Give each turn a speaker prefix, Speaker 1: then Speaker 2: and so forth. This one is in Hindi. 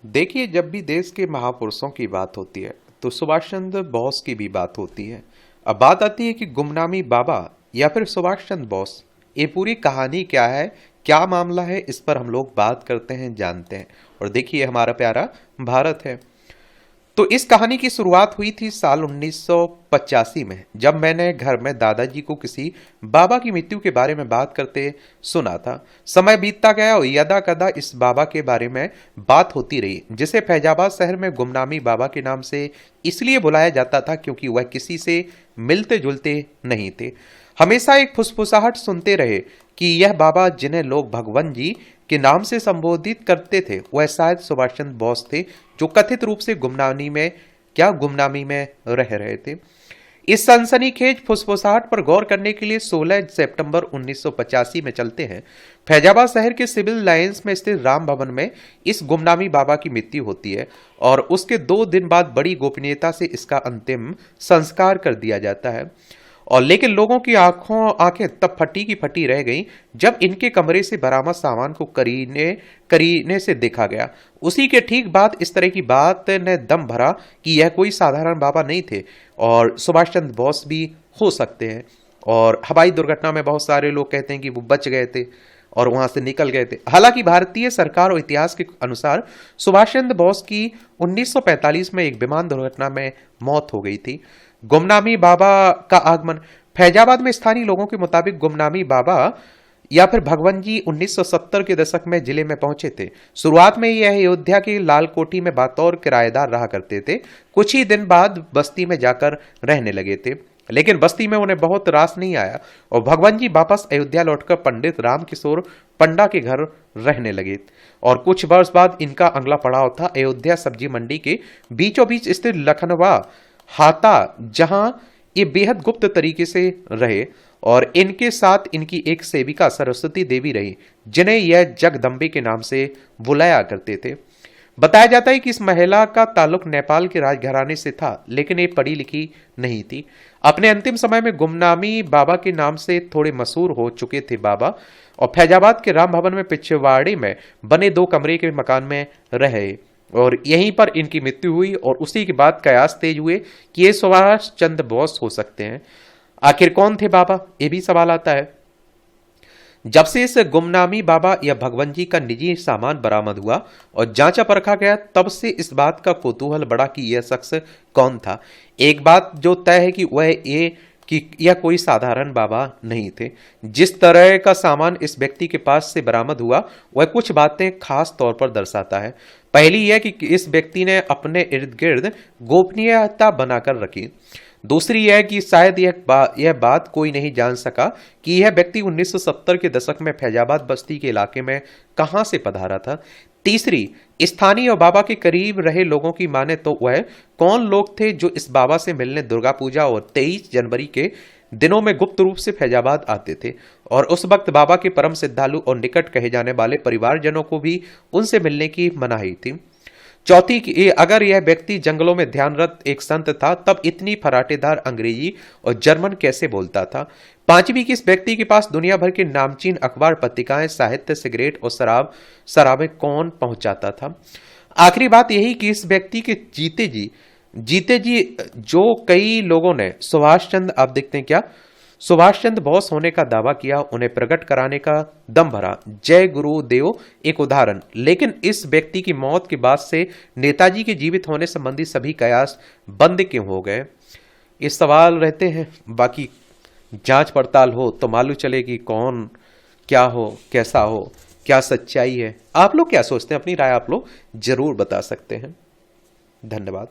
Speaker 1: देखिए, जब भी देश के महापुरुषों की बात होती है तो सुभाष चंद्र बोस की भी बात होती है। अब बात आती है कि गुमनामी बाबा या फिर सुभाष चंद्र बोस, ये पूरी कहानी क्या है, क्या मामला है, इस पर हम लोग बात करते हैं, जानते हैं। और देखिए, हमारा प्यारा भारत है। तो इस कहानी की शुरुआत हुई थी साल 1985 में, जब मैंने घर में दादाजी को किसी बाबा की मृत्यु के बारे में बात करते सुना था। समय बीतता गया और यदा कदा इस बाबा के बारे में बात होती रही, जिसे फैजाबाद शहर में गुमनामी बाबा के नाम से इसलिए बुलाया जाता था क्योंकि वह किसी से मिलते जुलते नहीं थे। हमेशा एक फुसफुसाहट सुनते रहे कि यह बाबा, जिन्हें लोग भगवान जी के नाम से संबोधित करते थे, वह शायद सुभाष चंद्र बोस थे, जो कथित रूप से गुमनामी में रह रहे थे। इस सनसनीखेज फुसफुसाहट पर गौर करने के लिए 16 सितंबर 1985 में चलते हैं। फैजाबाद शहर के सिविल लाइंस में स्थित राम भवन में इस गुमनामी बाबा की मृत्यु होती है और उसके 2 दिन बाद बड़ी गोपनीयता से इसका अंतिम संस्कार कर दिया जाता है। और लेकिन लोगों की आंखें तब फटी की फटी रह गईं जब इनके कमरे से बरामद सामान को करीने से देखा गया। उसी के ठीक बाद इस तरह की बात ने दम भरा कि यह कोई साधारण बाबा नहीं थे और सुभाष चंद्र बोस भी हो सकते हैं। और हवाई दुर्घटना में बहुत सारे लोग कहते हैं कि वो बच गए थे और वहां से निकल गए थे। हालांकि भारतीय सरकार और इतिहास के अनुसार सुभाष चंद्र बोस की 1945 में एक विमान दुर्घटना में मौत हो गई थी। गुमनामी बाबा का आगमन। फैजाबाद में स्थानीय लोगों के मुताबिक गुमनामी बाबा या फिर भगवान जी 1970 के दशक में जिले में पहुंचे थे। शुरुआत में यह अयोध्या की लाल कोठी में बतौर किराएदार रहा करते थे। कुछ ही दिन बाद बस्ती में जाकर रहने लगे थे, लेकिन बस्ती में उन्हें बहुत रास नहीं आया और भगवान जी वापस अयोध्या लौटकर पंडित राम किशोर पंडा के घर रहने लगे। और कुछ वर्ष बाद इनका अगला पड़ाव था अयोध्या सब्जी मंडी के बीचों बीच स्थित लखनवा हाता, जहां ये बेहद गुप्त तरीके से रहे और इनके साथ इनकी एक सेविका सरस्वती देवी रही, जिन्हें यह जगदम्बे के नाम से बुलाया करते थे। बताया जाता है कि इस महिला का ताल्लुक नेपाल के राजघराने से था, लेकिन ये पढ़ी लिखी नहीं थी। अपने अंतिम समय में गुमनामी बाबा के नाम से थोड़े मशहूर हो चुके थे बाबा, और फैजाबाद के राम भवन में पिछवाड़े में बने 2 कमरे के मकान में रहे और यहीं पर इनकी मृत्यु हुई। और उसी के बाद कयास तेज हुए कि ये सुभाष चंद्र बोस हो सकते हैं। आखिर कौन थे बाबा, ये भी सवाल आता है। जब से इस गुमनामी बाबा या भगवान जी का निजी सामान बरामद हुआ और जांचा परखा गया, तब से इस बात का कौतूहल बढ़ा कि यह शख्स कौन था। एक बात जो तय है कि वह ये कि यह कोई साधारण बाबा नहीं थे। जिस तरह का सामान इस व्यक्ति के पास से बरामद हुआ, वह कुछ बातें खास तौर पर दर्शाता है। पहली यह कि इस व्यक्ति ने अपने इर्द गिर्द गोपनीयता बनाकर रखी। दूसरी यह कि शायद यह बात कोई नहीं जान सका कि यह व्यक्ति 1970 के दशक में फैजाबाद बस्ती के इलाके में कहां से पधारा था। तीसरी, स्थानीय और बाबा के करीब रहे लोगों की माने तो वह कौन लोग थे जो इस बाबा से मिलने दुर्गा पूजा और 23 जनवरी के दिनों में गुप्त रूप से फैजाबाद आते थे और उस वक्त बाबा के परम श्रद्धालु और निकट कहे जाने वाले परिवारजनों को भी उनसे मिलने की मनाही थी। चौथी कि अगर यह व्यक्ति जंगलों में ध्यानरत एक संत था, तब इतनी फराटेदार अंग्रेजी और जर्मन कैसे बोलता था। पांचवी कि इस व्यक्ति के पास दुनिया भर के नामचीन अखबार, पत्रिकाएं, साहित्य, सिगरेट और शराबें कौन पहुंचाता था। आखिरी बात यही कि इस व्यक्ति के जीते जी जो कई लोगों ने सुभाष चंद्र, आप देखते हैं क्या, सुभाष चंद्र बोस होने का दावा किया, उन्हें प्रकट कराने का दम भरा। जय गुरुदेव एक उदाहरण। लेकिन इस व्यक्ति की मौत के बाद से नेताजी के जीवित होने संबंधी सभी कयास बंद क्यों हो गए, ये सवाल रहते हैं। बाकी जांच पड़ताल हो तो मालूम चलेगी कौन क्या हो, कैसा हो, क्या सच्चाई है। आप लोग क्या सोचते हैं, अपनी राय आप लोग जरूर बता सकते हैं। धन्यवाद।